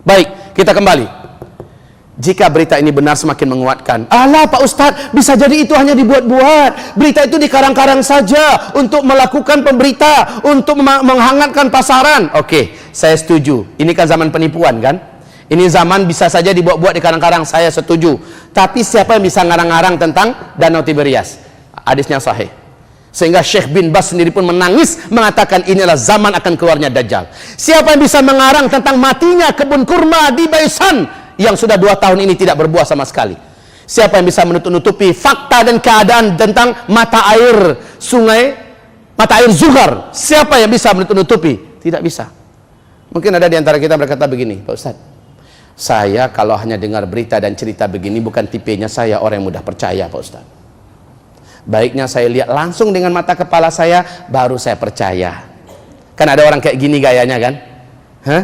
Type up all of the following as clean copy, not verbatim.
Baik, kita kembali. Jika berita ini benar semakin menguatkan. Alah Pak Ustadz, bisa jadi itu hanya dibuat-buat. Berita itu dikarang-karang saja untuk melakukan pemberita, untuk menghangatkan pasaran. Oke, saya setuju. Ini kan zaman penipuan kan? Ini zaman bisa saja dibuat-buat dikarang-karang, saya setuju. Tapi siapa yang bisa ngarang-ngarang tentang Danau Tiberias? Hadisnya sahih. Sehingga Syekh bin Baz sendiri pun menangis, mengatakan inilah zaman akan keluarnya Dajjal. Siapa yang bisa mengarang tentang matinya kebun kurma di Baisan yang sudah 2 tahun ini tidak berbuah sama sekali? Siapa yang bisa menutup-nutupi fakta dan keadaan tentang mata air sungai, mata air Zuhar? Siapa yang bisa menutup-nutupi? Tidak bisa. Mungkin ada di antara kita berkata begini, Pak Ustadz, saya kalau hanya dengar berita dan cerita begini, bukan tipenya saya orang yang mudah percaya, Pak Ustadz. Baiknya saya lihat langsung dengan mata kepala saya, baru saya percaya. Kan ada orang kayak gini gayanya kan? Hah?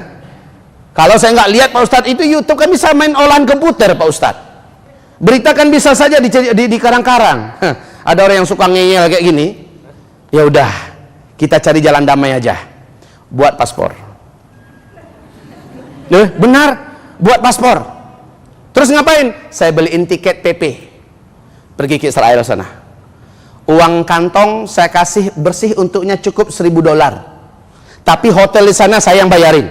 Kalau saya nggak lihat Pak Ustadz, itu YouTube kan bisa main olahan komputer Pak Ustadz. Berita kan bisa saja di karang-karang. Ada orang yang suka ngeyel kayak gini. Ya udah, kita cari jalan damai aja. Buat paspor. Benar, buat paspor. Terus ngapain? Saya beliin tiket PP. Pergi ke Israel sana. Uang kantong saya kasih bersih untuknya cukup $1.000. Tapi hotel di sana saya yang bayarin.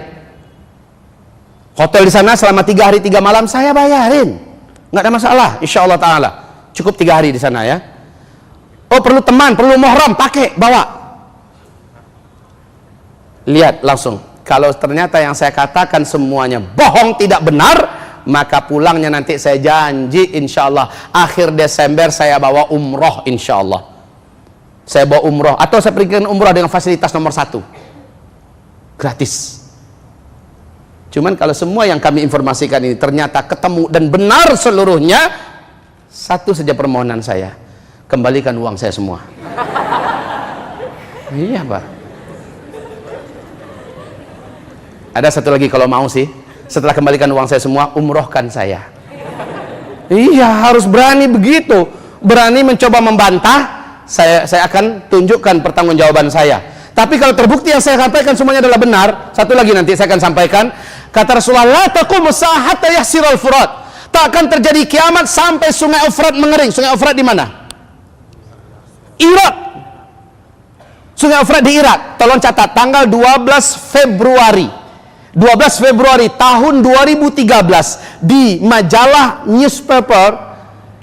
Hotel di sana selama 3 hari 3 malam saya bayarin, nggak ada masalah, insya Allah Taala. Cukup 3 hari di sana ya. Oh perlu teman, perlu muhram, pakai, bawa. Lihat langsung. Kalau ternyata yang saya katakan semuanya bohong, tidak benar, maka pulangnya nanti saya janji insya Allah akhir Desember saya bawa umroh insya Allah. Saya bawa umroh atau saya pergikan umroh dengan fasilitas nomor 1, gratis. Cuman kalau semua yang kami informasikan ini ternyata ketemu dan benar seluruhnya, satu saja permohonan saya, kembalikan uang saya semua. Iya Pak. Ada satu lagi kalau mau sih, setelah kembalikan uang saya semua, umrohkan saya. Iya, harus berani begitu, berani mencoba membantah. Saya akan tunjukkan pertanggungjawaban saya. Tapi kalau terbukti yang saya sampaikan semuanya adalah benar, satu lagi nanti saya akan sampaikan. Kata Rasulullah, la taqumu sa'ah hatta yahsiral Furat. Tak akan terjadi kiamat sampai sungai Efrat mengering. Sungai Efrat di mana? Irak. Sungai Efrat di Irak. Tolong catat tanggal 12 Februari. 12 Februari tahun 2013 di majalah newspaper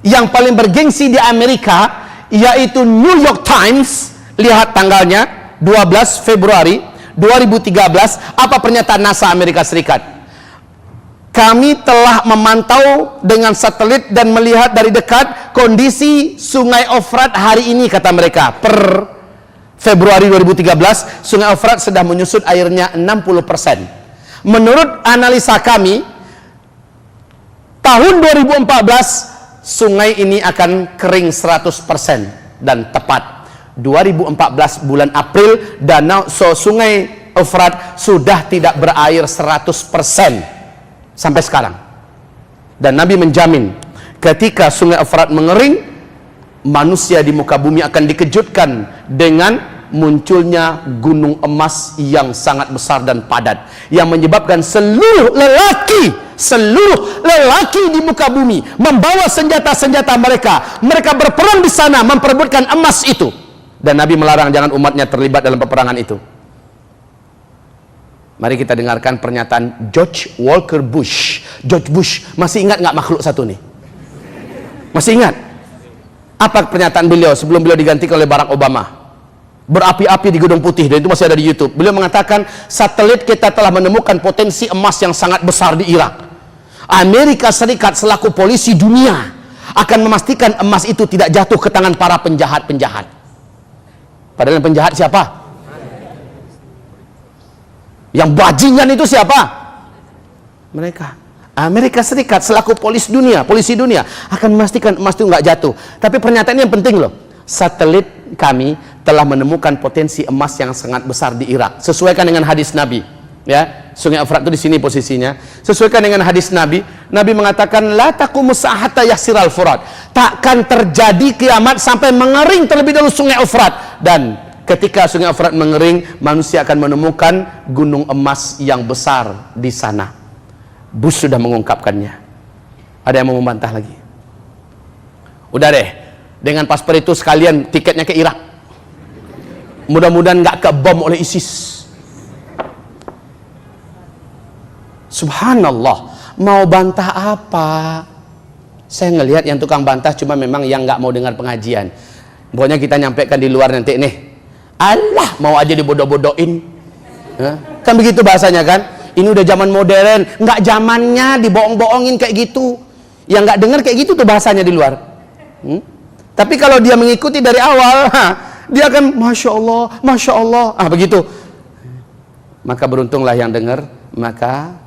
yang paling bergengsi di Amerika, yaitu New York Times. Lihat tanggalnya, 12 Februari 2013, apa pernyataan NASA Amerika Serikat? Kami telah memantau dengan satelit dan melihat dari dekat kondisi Sungai Efrat hari ini, kata mereka. Per Februari 2013, Sungai Efrat sudah menyusut airnya 60%. Menurut analisa kami, tahun 2014 sungai ini akan kering 100%, dan tepat 2014 bulan April sungai Efrat sudah tidak berair 100% sampai sekarang. Dan Nabi menjamin ketika sungai Efrat mengering, manusia di muka bumi akan dikejutkan dengan munculnya gunung emas yang sangat besar dan padat, yang menyebabkan seluruh lelaki di muka bumi membawa senjata-senjata mereka berperang di sana memperebutkan emas itu. Dan Nabi melarang jangan umatnya terlibat dalam peperangan itu. Mari kita dengarkan pernyataan George Walker Bush. George Bush, masih ingat nggak makhluk satu nih? Masih ingat? Apa pernyataan beliau sebelum beliau digantikan oleh Barack Obama? Berapi-api di Gedung Putih, dan itu masih ada di YouTube. Beliau mengatakan, satelit kita telah menemukan potensi emas yang sangat besar di Irak. Amerika Serikat selaku polisi dunia akan memastikan emas itu tidak jatuh ke tangan para penjahat-penjahat. Padahal yang penjahat siapa? Yang bajingan itu siapa? Mereka. Amerika Serikat selaku polisi dunia akan memastikan emas itu nggak jatuh. Tapi pernyataan ini yang penting loh. Satelit kami telah menemukan potensi emas yang sangat besar di Irak. Sesuaikan dengan hadis Nabi. Ya, Sungai Efrat itu di sini posisinya. Sesuaikan dengan hadis Nabi. Nabi mengatakan, la taqumu sa'ah hatta yahsiral Furat. Takkan terjadi kiamat sampai mengering terlebih dahulu Sungai Efrat. Dan ketika Sungai Efrat mengering, manusia akan menemukan gunung emas yang besar di sana. Bush sudah mengungkapkannya. Ada yang mau membantah lagi? Udah deh, dengan paspor itu sekalian tiketnya ke Irak. Mudah-mudahan nggak kebom oleh ISIS. Subhanallah, mau bantah apa? Saya ngelihat yang tukang bantah cuma memang yang nggak mau dengar pengajian. Pokoknya kita nyampaikan di luar nanti nih. Allah, mau aja dibodoh-bodohin. Kan begitu bahasanya kan? Ini udah zaman modern, nggak zamannya dibohong-bohongin kayak gitu. Yang nggak dengar kayak gitu tuh bahasanya di luar. Tapi kalau dia mengikuti dari awal, dia akan Masya Allah, Masya Allah. Begitu. Maka beruntunglah yang dengar, maka